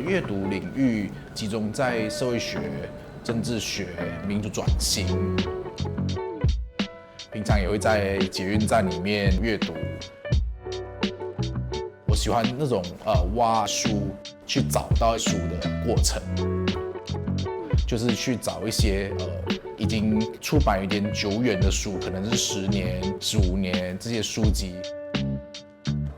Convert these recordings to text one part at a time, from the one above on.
阅读领域集中在社会学、政治学、民主转型。平常也会在捷运站里面阅读。我喜欢那种挖书去找到书的过程，就是去找一些已经出版有点久远的书，可能是10年、15年这些书籍。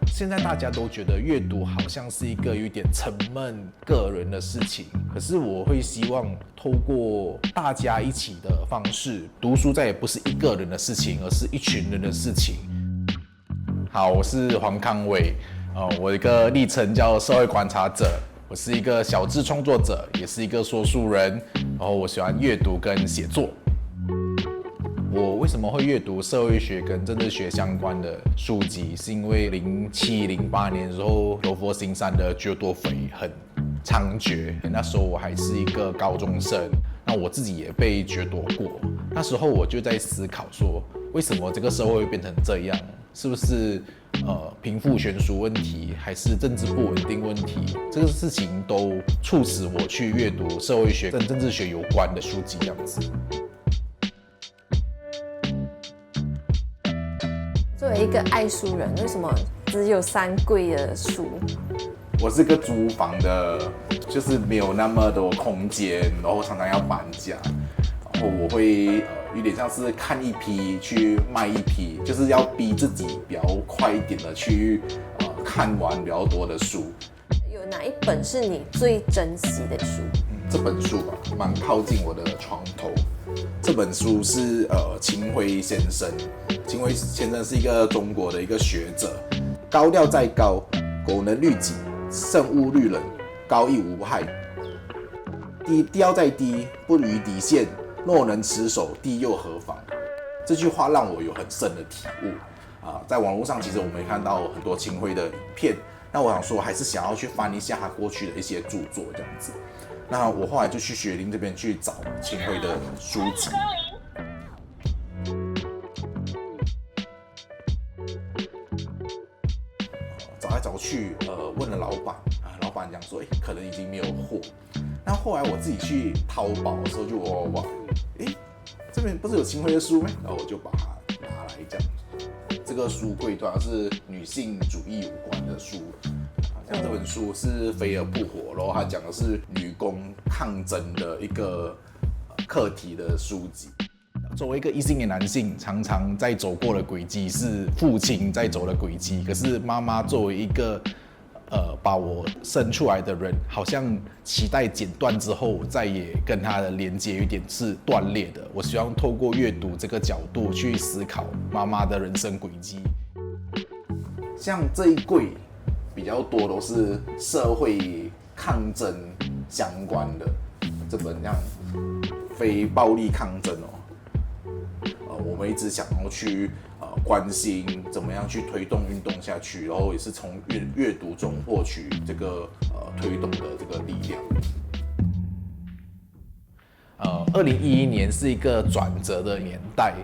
现在大家都觉得阅读好像是一个有点沉闷、个人的事情，可是我会希望透过大家一起的方式，读书再也不是一个人的事情，而是一群人的事情。好，我是黄康伟，我的一个昵称叫社会观察者，我是一个小志创作者，也是一个说书人，然后我喜欢阅读跟写作。我为什么会阅读社会学跟政治学相关的书籍？是因为07、08年的时候，罗佛新山的绝多匪很猖獗，那时候我还是一个高中生，那我自己也被掠夺过。那时候我就在思考说，为什么这个社会会变成这样？是不是贫富悬殊问题，还是政治不稳定问题？这个事情都促使我去阅读社会学跟政治学有关的书籍，这样子。作为一个爱书人，为什么只有3柜的书？我是个租房的，就是没有那么多空间，然后常常要搬家，然后我会有点像是看一批去卖一批，就是要逼自己比较快一点的去看完比较多的书。有哪一本是你最珍惜的书？这本书吧，蛮靠近我的床头。这本书是秦晖先生。秦晖先生是一个中国的一个学者。高调再高，苟能律己，慎勿虑人，高亦无害。低调再低，不逾底线，若能持守，低又何妨？这句话让我有很深的体悟在网络上，其实我们也看到很多秦晖的影片。那我想说，还是想要去翻一下他过去的一些著作，这样子。那我后来就去雪梨这边去找秦晖的书籍。找来找去，问了老板，老板讲说，可能已经没有货。那后来我自己去淘宝的时候就哇，这边不是有秦晖的书吗？然后我就把它拿来这样。这个书柜主要是女性主义有关的书。像这本书是飞蛾扑火，然后它讲的是女工抗争的一个课题的书籍。作为一个异性恋男性，常常在走过的轨迹是父亲在走的轨迹，可是妈妈作为一个把我生出来的人，好像脐带剪断之后，再也跟他的连接有点是断裂的。我希望透过阅读这个角度去思考妈妈的人生轨迹。像这一柜比较多都是社会抗争相关的，这本像非暴力抗争我们一直想要去关心怎么样去推动运动下去，然后也是从阅读中获取这个推动的这个力量。2011年是一个转折的年代，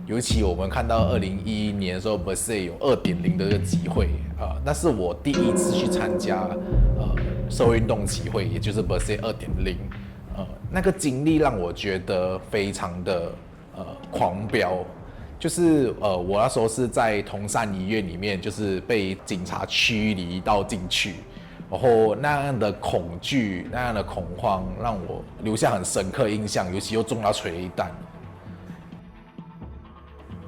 尤其我们看到2011年的时候 Berset 有 2.0 的这个集会那是我第一次去参加社会运动集会，也就是 Berset 2.0。那个经历让我觉得非常的狂飙，就是我那时候是在同善医院里面，就是被警察驱离到进去，然后那样的恐惧、那样的恐慌，让我留下很深刻印象，尤其又中到催泪弹。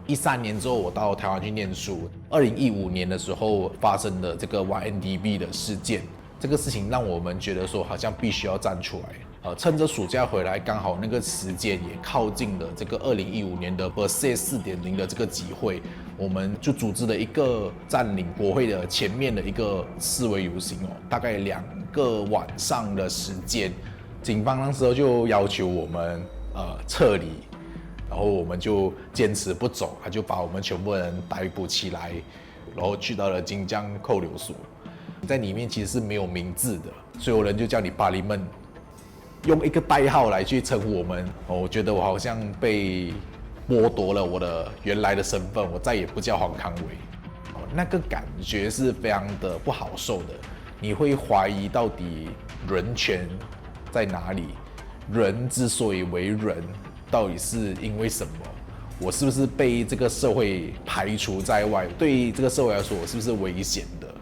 13年之后，我到台湾去念书。2015年的时候发生的这个 YNDB 的事件，这个事情让我们觉得说，好像必须要站出来。趁着暑假回来，刚好那个时间也靠近了这个2015年的 Berset 4.0的这个集会，我们就组织了一个占领国会的前面的一个示威游行大概2个晚上的时间。警方那时候就要求我们撤离，然后我们就坚持不走，他就把我们全部人逮捕起来，然后去到了金江扣留所。在里面其实是没有名字的，所有人就叫你巴黎们。用一个代号来去称呼我们，我觉得我好像被剥夺了我的原来的身份，我再也不叫黄康伟。那个感觉是非常的不好受的。你会怀疑到底人权在哪里？人之所以为人，到底是因为什么？我是不是被这个社会排除在外？对这个社会来说，我是不是危险的？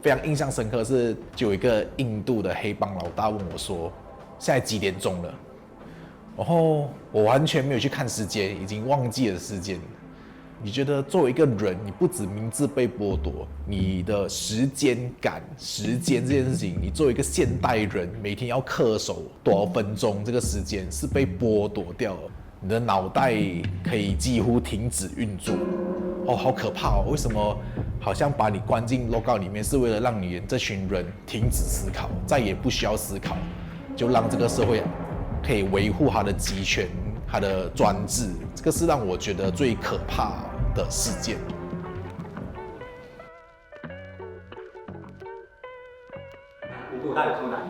非常印象深刻是，就有一个印度的黑帮老大问我说：“现在几点钟了？”然后我完全没有去看时间，已经忘记了时间。你觉得作为一个人，你不止名字被剥夺，你的时间感、时间这件事情，你作为一个现代人，每天要恪守多少分钟，这个时间是被剥夺掉了。你的脑袋可以几乎停止运作，哦，好可怕哦！为什么好像把你关进 lockout 里面，是为了让你这群人停止思考，再也不需要思考，就让这个社会可以维护它的集权、它的专制，这个是让我觉得最可怕的事件。无辜大有多难？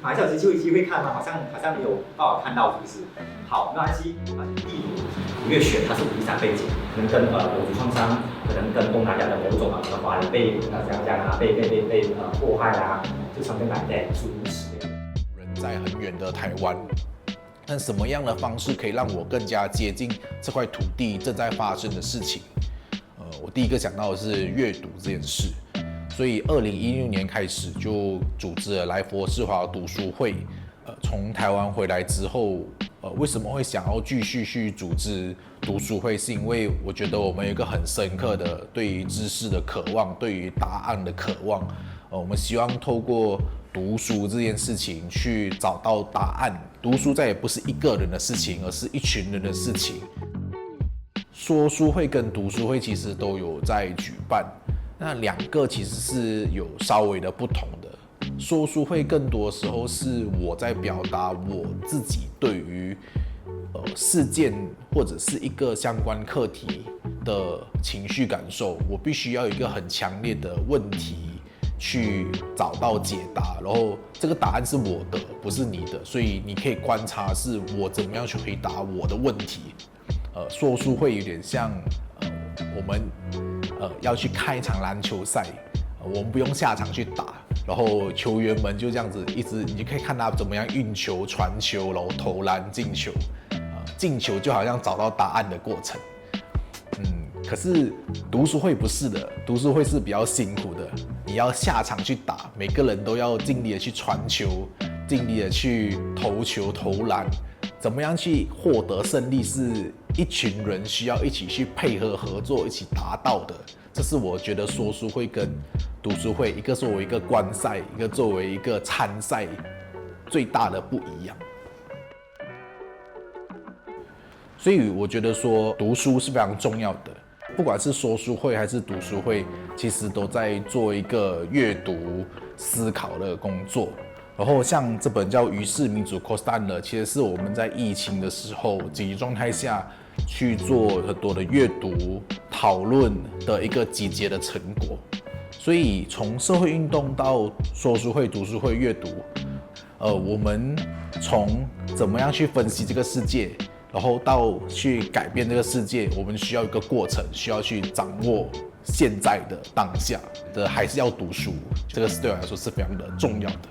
马来西亚就有机会看吗？好像没有办法看到，是不是？好，没关系。例如五月选它是53背景，可能跟国族创伤，可能跟东南亚的某种华人被被迫害啦，就something like that，诸如此类。人在很远的台湾，但什么样的方式可以让我更加接近这块土地正在发生的事情？我第一个想到的是阅读这件事。所以2016年开始就组织了来佛士华读书会。从台湾回来之后，为什么会想要继续去组织读书会？是因为我觉得我们有一个很深刻的对于知识的渴望，对于答案的渴望。我们希望透过读书这件事情去找到答案。读书再也不是一个人的事情，而是一群人的事情。说书会跟读书会其实都有在举办。那两个其实是有稍微的不同的。说书会更多时候是我在表达我自己对于事件或者是一个相关课题的情绪感受，我必须要有一个很强烈的问题去找到解答，然后这个答案是我的，不是你的，所以你可以观察是我怎么样去回答我的问题。说书会有点像我们要去开一场篮球赛，我们不用下场去打，然后球员们就这样子一直，你就可以看他怎么样运球、传球，然后投篮、进球。进球就好像找到答案的过程。可是读书会不是的，读书会是比较辛苦的，你要下场去打，每个人都要尽力的去传球，尽力的去投球、投篮。怎么样去获得胜利，是一群人需要一起去配合合作，一起达到的。这是我觉得说书会跟读书会，一个作为一个观赛，一个作为一个参赛，最大的不一样。所以我觉得说读书是非常重要的，不管是说书会还是读书会，其实都在做一个阅读思考的工作。然后像这本叫《于是民主 Costand》的，其实是我们在疫情的时候紧急状态下去做很多的阅读讨论的一个集结的成果。所以从社会运动到说书会、读书会、阅读，我们从怎么样去分析这个世界，然后到去改变这个世界，我们需要一个过程，需要去掌握现在的当下的，还是要读书，这个是对我来说是非常的重要的。